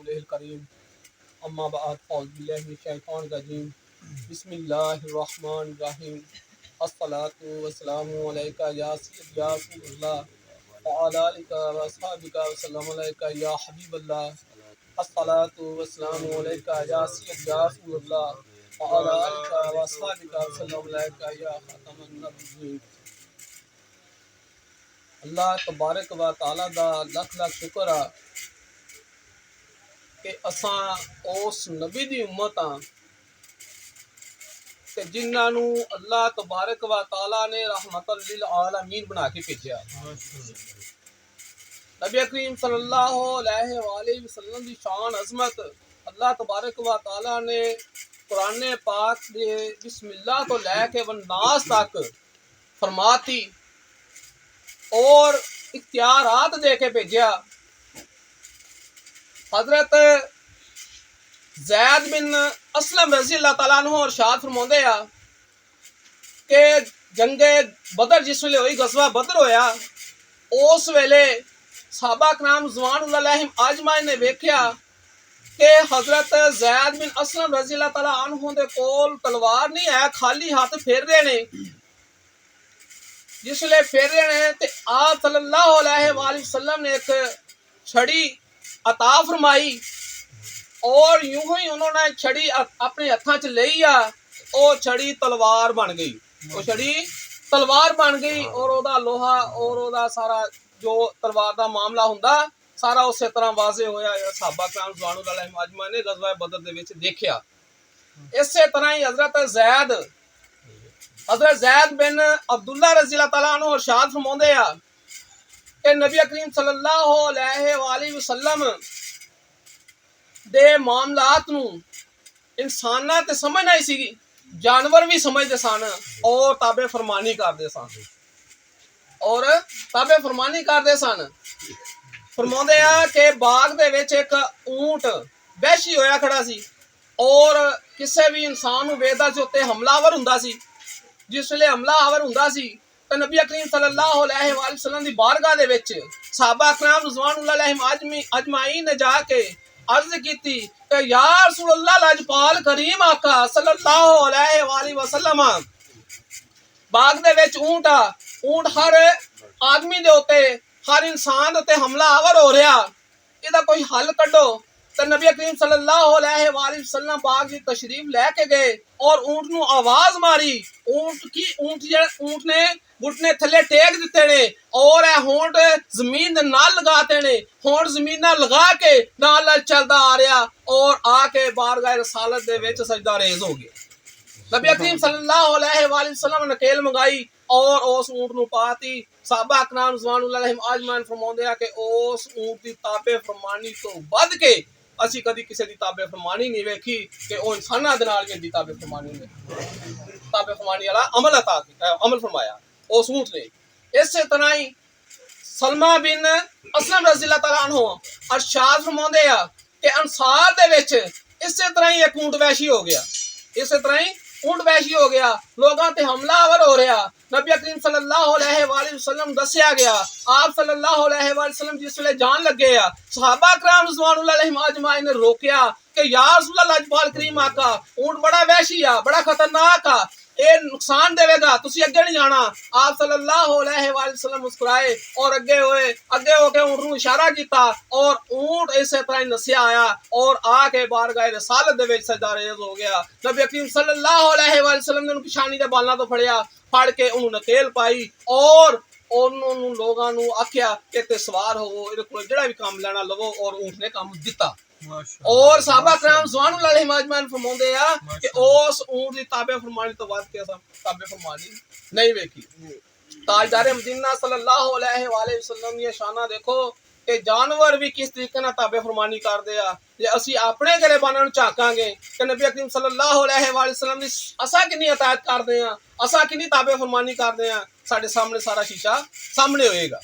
रसूलिहिल करीम अम्मा बाद औज़ु बिल्लाहि मिनश शैतानिर रजीम बिस्मिल्लाहिर रहमानिर रहीम अस्सलातु वस्सलामु अलैका या सय्यद या रसूलल्लाह व अला आलिका व अस्हाबिका व सल्लम अलैका या हबीबल्लाह अस्सलातु वस्सलामु अलैका या सय्यद या रसूलल्लाह व अला आलिका व अस्हाबिका व सल्लम अलैका या खातमन नबिय्यीन। अल्लाह तबारक व तआला दा लख लख शुक्र आ कि असां उस नबी दी उम्मत हाँ कि जिन्होंने अल्लाह तबारक व तआला ने रहमतल लिल आलमीन बना के भेजा। नबी करीम सल्लल्लाहु अलैहि वसल्लम की शान अजमत अल्लाह तबारक व तआला ने कुरान पाक दे बिस्मिल्लाह तो लैके वन्नास तक फरमाती और इख्तियारात दे के भेजा। हजरत जैद बिन असलम रज़ी अल्लाह तआला अन्हु इरशाद फरमाते हैं कि जंगे बदर जिस वेले हुई गज़वा बदर होया उस वेले सहाबा कराम ज़वानुल्लाह अलैहिम अजमाइन ने वेख्या कि हजरत जैद बिन असलम रज़ी अल्लाह तआला अन्हु दे कोल तलवार नहीं है, खाली हाथ फेर रहे ने। जिसले फेर रहे ने ते आप सल्लल्लाहु अलैहि वसल्लम ने एक छड़ी अता फरमाई और यूं ही उन्होंने छड़ी अपने हथा च लई आ और छड़ी तलवार बन गई। वो छड़ी तलवार बन गई और ओदा लोहा और ओदा सारा जो तलवार दा मामला हुंदा सारा उस तरह वाजे होया। सहाबा कराम ज़वानुल्लाह अलैहिम अजमाइन ने गज़वा बदर दे विच देखिया। इसे तरह ही हजरत जैद बिन अब्दुल्ला रज़ी अल्लाह तआला अन्हु इरशाद फरमाते हैं कि नबी करीम सल्लल्लाहु अलैहि वसल्लम दे मामलात नू इंसाना ते समझ नहीं सी, जानवर भी समझते सन और ताबे फरमानी करते सन फरमाते हैं कि बाग दे विच एक ऊंट वहशी होया खड़ा सी और किसी भी इंसान नू वेखदा सी उत्ते हमलावर हुंदा सी। जिस वेले हमलावर हुंदा सी ते नबी करीम सल्लल्लाहु अलैहि वसल्लम दी बारगाह दे विच सहाबा कराम रिज़वानुल्लाह अलैहिम अजमाइन ने जाके अर्ज की कि या रसूलल्लाह लजपाल करीम आका सल्लल्लाहु अलैहि वसल्लम बाग दे विच ऊंट हर आदमी दे उत्ते हर इंसान दे उत्ते हमलावर हो रहा, इहदा कोई हल कड्डो। तो नबी करीम सल्लल्लाहु अलैहि वसल्लम बाग की तशरीफ लैके गए और ऊंट नू आवाज मारी। ऊंट ने घुटने थले टेक दिते ने और होंठ जमीन दे नाल लगाते ने, होंठ जमीन नाल लगा के नाल चलदा आ रहा और आके बारगाह रसालत दे विच सजदा रेज हो गया। नबी करीम सल्लल्लाहु अलैहि वसल्लम ने नकेल मंगाई और उस ऊंट नू पाती। सहाबा कराम ज़वानुल्लाह अलैहिम अजमाइन फरमाते हैं कि उस ऊंट की ताबे फरमानी तो बद के असी कभी किसी की ताबे फरमानी नहीं वेखी कि वह इंसाना दे नाल भी ताबे फरमानी वाला अमल फरमाया उस ऊंट ने। इस तरह ही सलमा बिन असलम रज़ी अल्लाह तआला अन्हु इरशाद फरमाते हैं कि अंसार दे विच इस तरह ही एक ऊंट वहशी हो गया। इस तरह ही ऊंट वहशी हो गया, लोगों ते हमलावर हो रहा। नबी करीम सल्लल्लाहु अलैहि वसल्लम दस्या गया, आप सल्लल्लाहु अलैहि वसल्लम जिस वेले जान लगे आ सहाबा कराम रिज़वानुल्लाह अलैहिम अजमाइन ने रोकया कि या रसूलल्लाह लजपाल करीम आका ऊंट बड़ा वहशी आ, बड़ा खतरनाक आ, ये नुकसान देवेगा, तुसी अगे नहीं जाना। आप सल्लल्लाहु अलैहि वसल्लम मुस्कुराए और अगे होके ऊंट नू इशारा किया और ऊंट इस तरह ही नस्या आया और आके बारगाह रसालत दे विच सजदा रेज़ हो गया। नबी करीम सल्लल्लाहु अलैहि वसल्लम ने उनकी शानी दे बालां तो फड़ के उन्होंने नकेल पाई और उन्होंने लोगों नू आख्या कि ते सवार होवो, इहदे कोल जिहड़ा भी काम लेना लवो और ऊंट ने काम दिता। और सहाबा कराम ज़वानुल्लाह अलैहिम अजमाइन फरमाते हैं कि उस ऊंट की ताबे फरमानी तो बाद के ताबे फरमानी नहीं वेखी। ताजदार मदीना सल्लल्लाहु अलैहि वसल्लम ये शाना देखो कि जानवर भी किस तरीके नाल ताबे फरमानी करदे आ। जे असी अपने गिरबानां नूं झाकांगे कि नबी करीम सल्लल्लाहु अलैहि वसल्लम दी असां किन्नी अतायत करदे आ, असां किन्नी ताबे फरमानी करदे आ, साडे सामने सारा शीशा सामने होएगा।